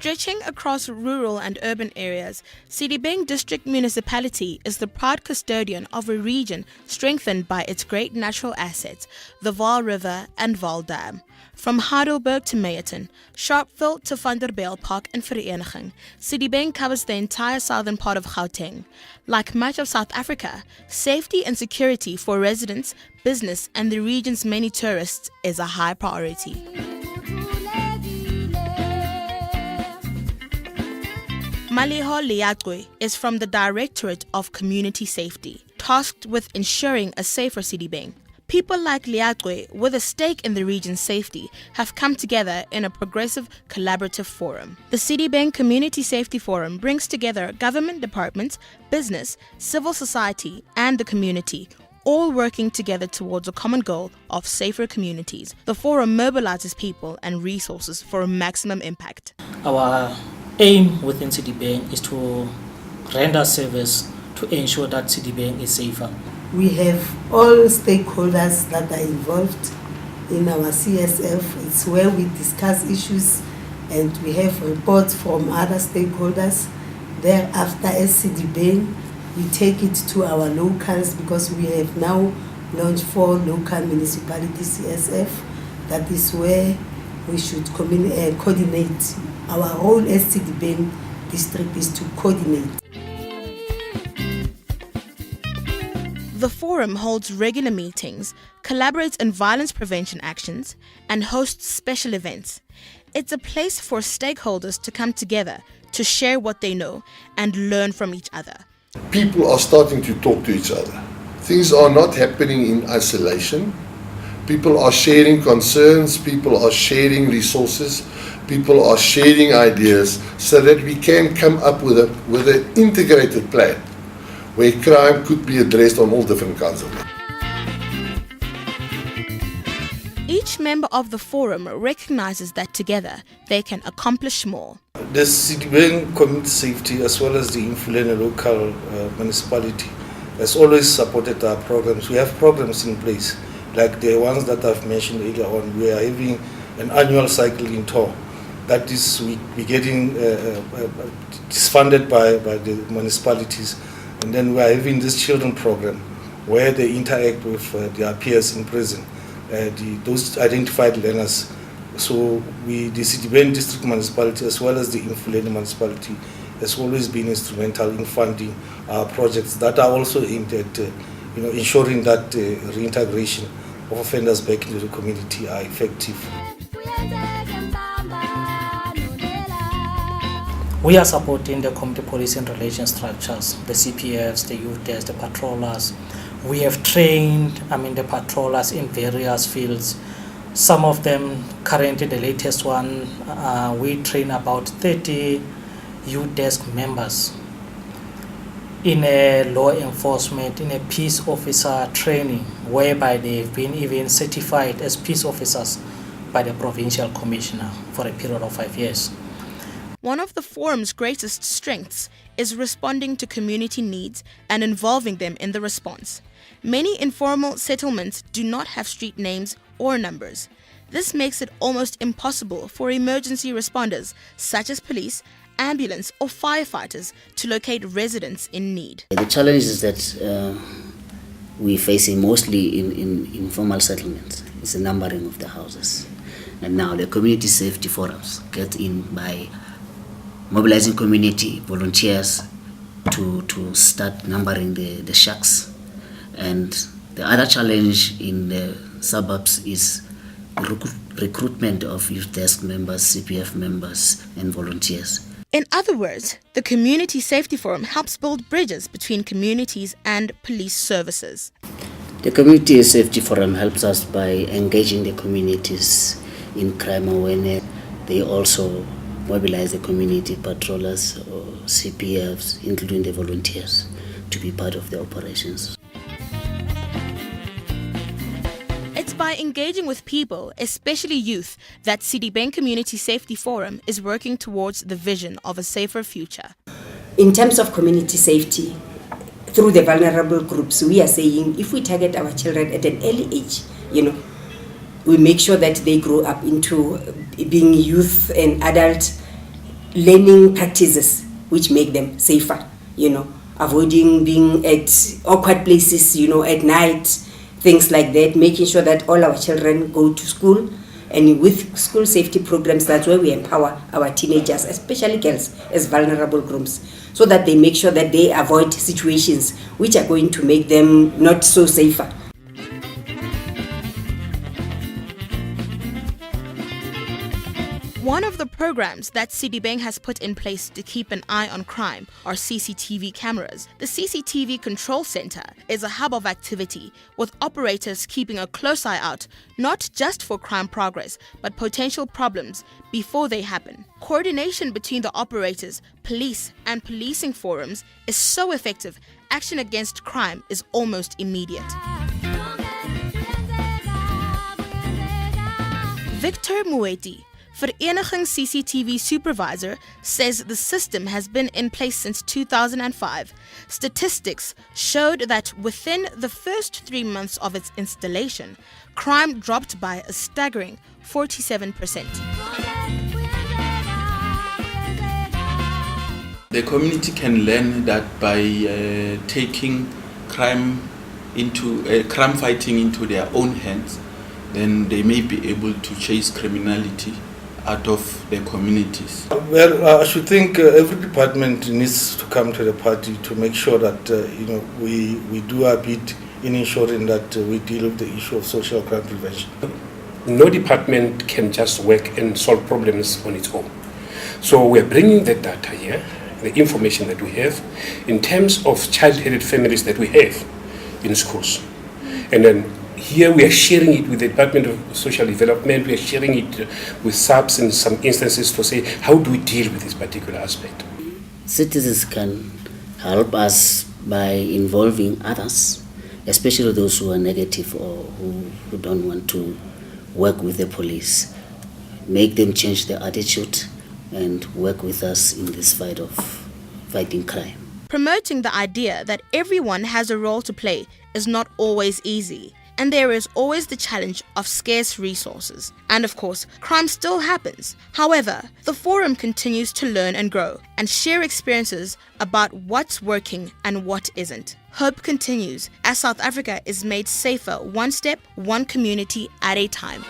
Stretching across rural and urban areas, Sedibeng District Municipality is the proud custodian of a region strengthened by its great natural assets, the Vaal River and Vaal Dam. From Heidelberg to Meyerton, Sharpeville to Vanderbijl Park and Vereniging, Sedibeng covers the entire southern part of Gauteng. Like much of South Africa, safety and security for residents, business and the region's many tourists is a high priority. Maliho Liatwe is from the Directorate of Community Safety, tasked with ensuring a safer Sedibeng. People like Liatwe, with a stake in the region's safety, have come together in a progressive, collaborative forum. The Sedibeng Community Safety Forum brings together government departments, business, civil society, and the community, all working together towards a common goal of safer communities. The forum mobilizes people and resources for a maximum impact. Our aim within Sedibeng is to render service to ensure that Sedibeng is safer. We have all stakeholders that are involved in our CSF. It's where we discuss issues and we have reports from other stakeholders. Thereafter, as Sedibeng, we take it to our locals because we have now launched 4 local municipality CSF. That is where we should coordinate. Our role as Sedibeng district is to coordinate. The forum holds regular meetings, collaborates on violence prevention actions, and hosts special events. It's a place for stakeholders to come together to share what they know and learn from each other. People are starting to talk to each other. Things are not happening in isolation. People are sharing concerns, people are sharing resources, people are sharing ideas so that we can come up with an integrated plan where crime could be addressed on all different kinds of levels. Each member of the forum recognizes that together they can accomplish more. The Sedibeng community safety as well as the Infulene local municipality has always supported our programs. We have programs in place like the ones that I've mentioned earlier on. We are having an annual cycling tour. That is, we're getting it's funded by the municipalities. And then we are having this children program where they interact with their peers in prison, those identified learners. So the Sedibeng District Municipality as well as the Infulene Municipality has always been instrumental in funding our projects that are also aimed at ensuring that reintegration of offenders back into the community are effective. We are supporting the community policing relation structures, the CPFs, the youth desk, the patrollers. We have trained the patrollers in various fields. Some of them, currently the latest one, we train about 30 youth desk members in a law enforcement, in a peace officer training, whereby they've been even certified as peace officers by the provincial commissioner for a period of 5 years. One of the forum's greatest strengths is responding to community needs and involving them in the response. Many informal settlements do not have street names or numbers. This makes it almost impossible for emergency responders, such as police, ambulance or firefighters, to locate residents in need. The challenge is that we're facing mostly in informal settlements is the numbering of the houses. And now the community safety forums get in by mobilizing community volunteers to start numbering the shacks. And the other challenge in the suburbs is recruitment of youth desk members, CPF members, and volunteers. In other words, the Community Safety Forum helps build bridges between communities and police services. The Community Safety Forum helps us by engaging the communities in crime awareness. They also mobilize the community patrollers or CPFs, including the volunteers, to be part of the operations. It's by engaging with people, especially youth, that Sedibeng Community Safety Forum is working towards the vision of a safer future. In terms of community safety, through the vulnerable groups, we are saying if we target our children at an early age, we make sure that they grow up into being youth and adult learning practices which make them safer, avoiding being at awkward places, at night, things like that, making sure that all our children go to school. And with school safety programs, that's where we empower our teenagers, especially girls, as vulnerable groups, so that they make sure that they avoid situations which are going to make them not so safer. One of the programs that Sedibeng has put in place to keep an eye on crime are CCTV cameras. The CCTV Control Center is a hub of activity, with operators keeping a close eye out, not just for crime progress, but potential problems before they happen. Coordination between the operators, police, and policing forums is so effective, action against crime is almost immediate. Victor Mueti, Vereniging CCTV supervisor, says the system has been in place since 2005. Statistics showed that within the first 3 months of its installation, crime dropped by a staggering 47%. The community can learn that by taking crime fighting into their own hands, then they may be able to chase criminality out of their communities. Well, I should think every department needs to come to the party to make sure that we do our bit in ensuring that we deal with the issue of social crime prevention. No department can just work and solve problems on its own. So we're bringing the data here, the information that we have in terms of child-headed families that we have in schools. And then here we are sharing it with the Department of Social Development, we are sharing it with SAPS in some instances to say, how do we deal with this particular aspect? Citizens can help us by involving others, especially those who are negative or who don't want to work with the police. Make them change their attitude and work with us in this fight of fighting crime. Promoting the idea that everyone has a role to play is not always easy. And there is always the challenge of scarce resources. And of course, crime still happens. However, the forum continues to learn and grow and share experiences about what's working and what isn't. Hope continues as South Africa is made safer one step, one community at a time.